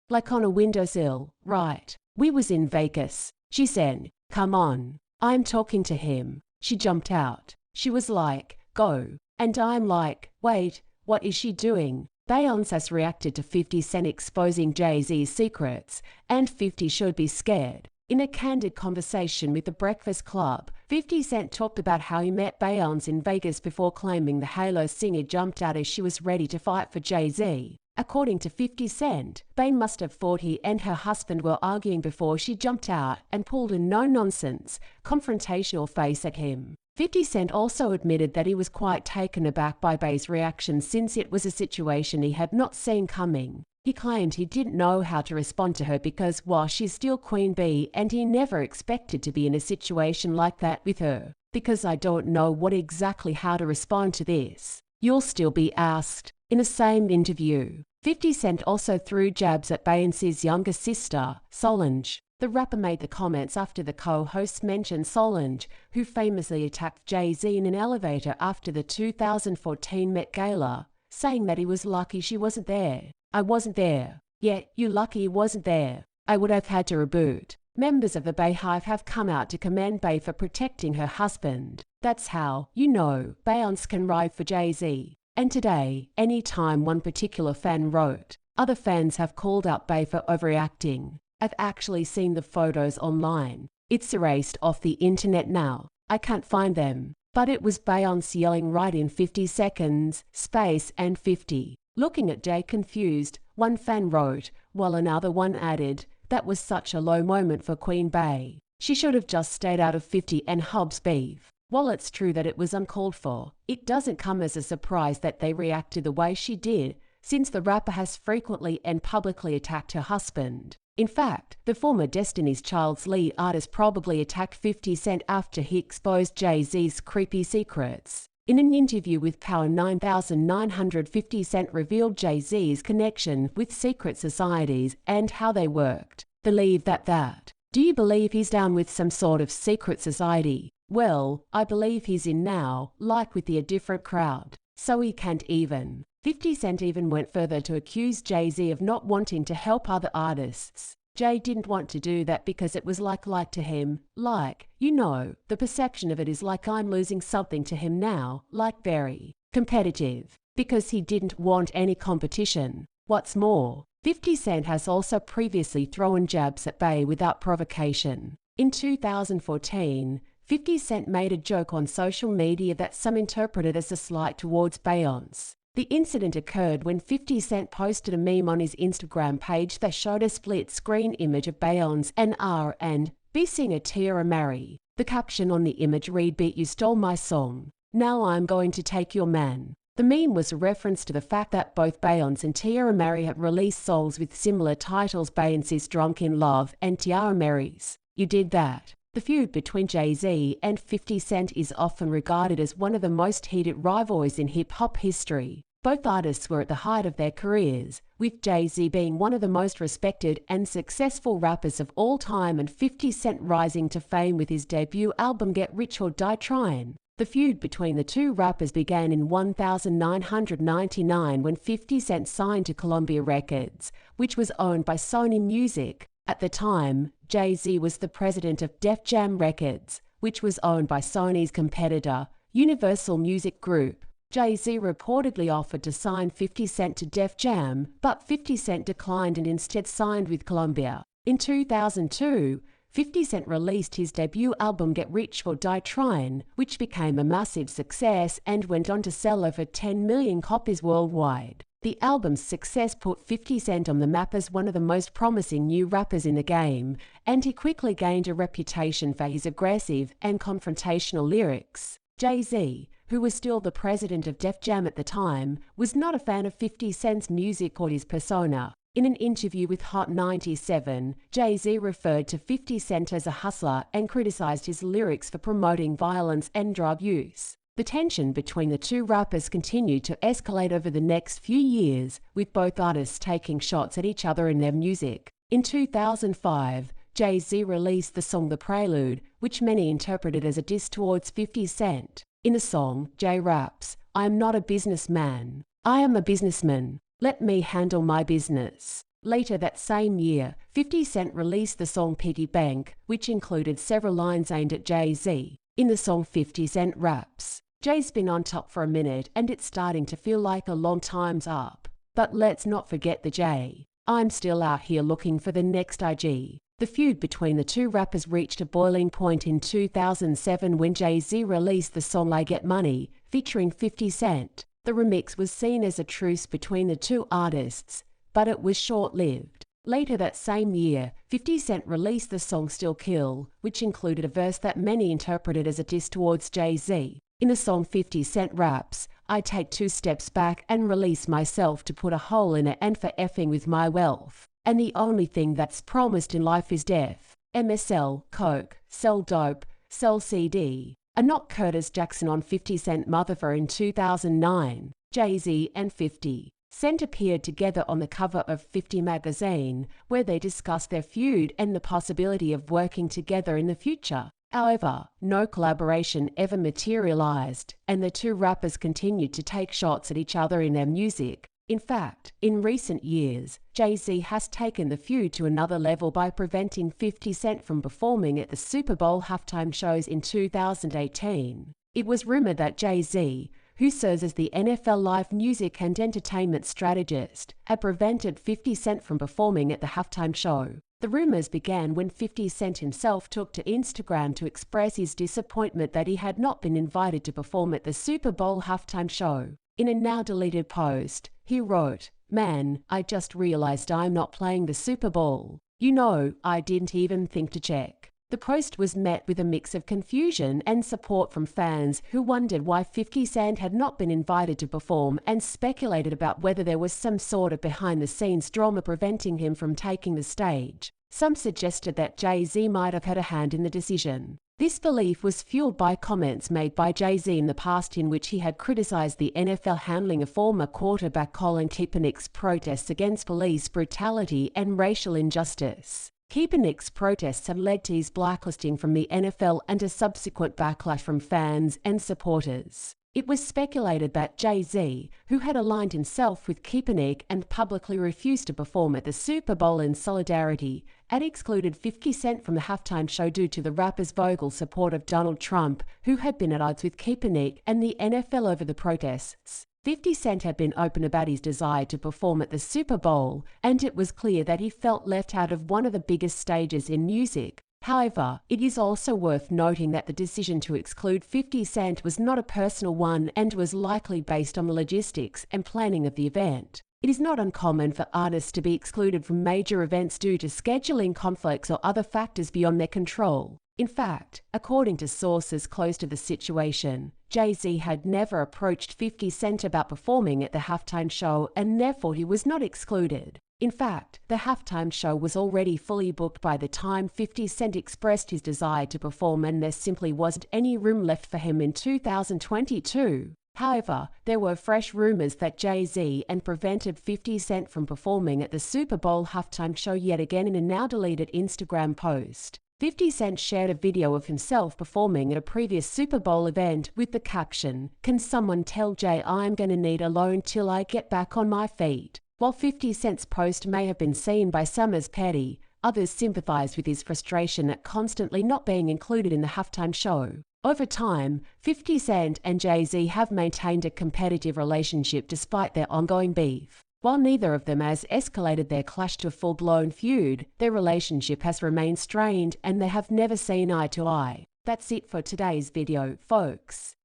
like on a windowsill, right? We was in Vegas. She said, "Come on, I'm talking to him." She jumped out. She was like, "Go." And I'm like, "Wait, what is she doing?" Beyonce has reacted to 50 Cent exposing Jay-Z's secrets, and 50 should be scared. In a candid conversation with The Breakfast Club, 50 Cent talked about how he met Beyonce in Vegas before claiming the Halo singer jumped out as she was ready to fight for Jay-Z. According to 50 Cent, Bey must have thought he and her husband were arguing before she jumped out and pulled a no-nonsense, confrontational face at him. 50 Cent also admitted that he was quite taken aback by Bey's reaction since it was a situation he had not seen coming. He claimed he didn't know how to respond to her because, while she's still Queen Bee, and he never expected to be in a situation like that with her. "Because I don't know what exactly how to respond to this. You'll still be asked." In the same interview, 50 Cent also threw jabs at Beyonce's younger sister, Solange. The rapper made the comments after the co-hosts mentioned Solange, who famously attacked Jay-Z in an elevator after the 2014 Met Gala, saying that he was lucky she wasn't there. "I wasn't there. Yeah, you lucky he wasn't there. I would have had to reboot." Members of the Beyhive have come out to commend Bey for protecting her husband. "That's how, Beyonce can ride for Jay-Z." And today, anytime one particular fan wrote, other fans have called out Bey for overreacting. "I've actually seen the photos online. It's erased off the internet now. I can't find them." But it was Beyonce yelling right in 50 seconds, space and 50. Looking at Jay confused, one fan wrote, while another one added, "That was such a low moment for Queen Bey. She should have just stayed out of 50 and Hub's beef." While it's true that it was uncalled for, it doesn't come as a surprise that they reacted the way she did, since the rapper has frequently and publicly attacked her husband. In fact, the former Destiny's Child's lead artist probably attacked 50 Cent after he exposed Jay-Z's creepy secrets. In an interview with Power 9900, 50 Cent revealed Jay-Z's connection with secret societies and how they worked. "Believe that. Do you believe he's down with some sort of secret society?" "Well, I believe he's in now, like with a different crowd. So he can't even." 50 Cent even went further to accuse Jay-Z of not wanting to help other artists. Jay didn't want to do that because it was like to him, the perception of it is like I'm losing something to him now, very competitive, because he didn't want any competition. What's more, 50 Cent has also previously thrown jabs at Bey without provocation. In 2014, 50 Cent made a joke on social media that some interpreted as a slight towards Beyonce. The incident occurred when 50 Cent posted a meme on his Instagram page that showed a split-screen image of Beyonce and R&B singer Tiara Mary. The caption on the image read, "Beat you stole my song. Now I'm going to take your man." The meme was a reference to the fact that both Beyonce and Tiara Mary had released songs with similar titles, Beyonce's Drunk in Love and Tiara Mary's You Did That. The feud between Jay-Z and 50 Cent is often regarded as one of the most heated rivalries in hip-hop history. Both artists were at the height of their careers, with Jay-Z being one of the most respected and successful rappers of all time and 50 Cent rising to fame with his debut album Get Rich or Die Tryin'. The feud between the two rappers began in 1999 when 50 Cent signed to Columbia Records, which was owned by Sony Music. At the time, Jay-Z was the president of Def Jam Records, which was owned by Sony's competitor, Universal Music Group. Jay-Z reportedly offered to sign 50 Cent to Def Jam, but 50 Cent declined and instead signed with Columbia. In 2002, 50 Cent released his debut album Get Rich or Die Tryin', which became a massive success and went on to sell over 10 million copies worldwide. The album's success put 50 Cent on the map as one of the most promising new rappers in the game, and he quickly gained a reputation for his aggressive and confrontational lyrics. Jay-Z, who was still the president of Def Jam at the time, was not a fan of 50 Cent's music or his persona. In an interview with Hot 97, Jay-Z referred to 50 Cent as a hustler and criticized his lyrics for promoting violence and drug use. The tension between the two rappers continued to escalate over the next few years, with both artists taking shots at each other in their music. In 2005, Jay-Z released the song The Prelude, which many interpreted as a diss towards 50 Cent. In the song, Jay raps, "I am not a businessman. I am a businessman. Let me handle my business." Later that same year, 50 Cent released the song Piggy Bank, which included several lines aimed at Jay-Z. In the song 50 Cent raps, "Jay's been on top for a minute and it's starting to feel like a long time's up. But let's not forget the J. I'm still out here looking for the next IG." The feud between the two rappers reached a boiling point in 2007 when Jay-Z released the song I Get Money, featuring 50 Cent. The remix was seen as a truce between the two artists, but it was short-lived. Later that same year, 50 Cent released the song Still Kill, which included a verse that many interpreted as a diss towards Jay-Z. In the song 50 Cent raps, "I take 2 steps back and release myself to put a hole in it and for effing with my wealth. And the only thing that's promised in life is death. MSL, coke, sell dope, sell CD." A knock Curtis Jackson on 50 Cent Mother in 2009. Jay-Z and 50 Cent appeared together on the cover of 50 magazine, where they discussed their feud and the possibility of working together in the future. However, no collaboration ever materialized, and the two rappers continued to take shots at each other in their music. In fact, in recent years, Jay-Z has taken the feud to another level by preventing 50 Cent from performing at the Super Bowl halftime shows in 2018. It was rumored that Jay-Z, who serves as the NFL live music and entertainment strategist, had prevented 50 Cent from performing at the halftime show. The rumors began when 50 Cent himself took to Instagram to express his disappointment that he had not been invited to perform at the Super Bowl halftime show. In a now-deleted post, he wrote, "Man, I just realized I'm not playing the Super Bowl. You know, I didn't even think to check." The post was met with a mix of confusion and support from fans who wondered why 50 Cent had not been invited to perform and speculated about whether there was some sort of behind-the-scenes drama preventing him from taking the stage. Some suggested that Jay-Z might have had a hand in the decision. This belief was fueled by comments made by Jay-Z in the past in which he had criticized the NFL handling of former quarterback Colin Kaepernick's protests against police brutality and racial injustice. Kaepernick's protests have led to his blacklisting from the NFL and a subsequent backlash from fans and supporters. It was speculated that Jay-Z, who had aligned himself with Kaepernick and publicly refused to perform at the Super Bowl in solidarity, had excluded 50 Cent from the halftime show due to the rapper's vocal support of Donald Trump, who had been at odds with Kaepernick and the NFL over the protests. 50 Cent had been open about his desire to perform at the Super Bowl, and it was clear that he felt left out of one of the biggest stages in music. However, it is also worth noting that the decision to exclude 50 Cent was not a personal one and was likely based on the logistics and planning of the event. It is not uncommon for artists to be excluded from major events due to scheduling conflicts or other factors beyond their control. In fact, according to sources close to the situation, Jay-Z had never approached 50 Cent about performing at the halftime show and therefore he was not excluded. In fact, the halftime show was already fully booked by the time 50 Cent expressed his desire to perform and there simply wasn't any room left for him in 2022. However, there were fresh rumors that Jay-Z and prevented 50 Cent from performing at the Super Bowl halftime show yet again in a now-deleted Instagram post. 50 Cent shared a video of himself performing at a previous Super Bowl event with the caption, "Can someone tell Jay I'm gonna need a loan till I get back on my feet?" While 50 Cent's post may have been seen by some as petty, others sympathized with his frustration at constantly not being included in the halftime show. Over time, 50 Cent and Jay-Z have maintained a competitive relationship despite their ongoing beef. While neither of them has escalated their clash to a full-blown feud, their relationship has remained strained and they have never seen eye to eye. That's it for today's video, folks.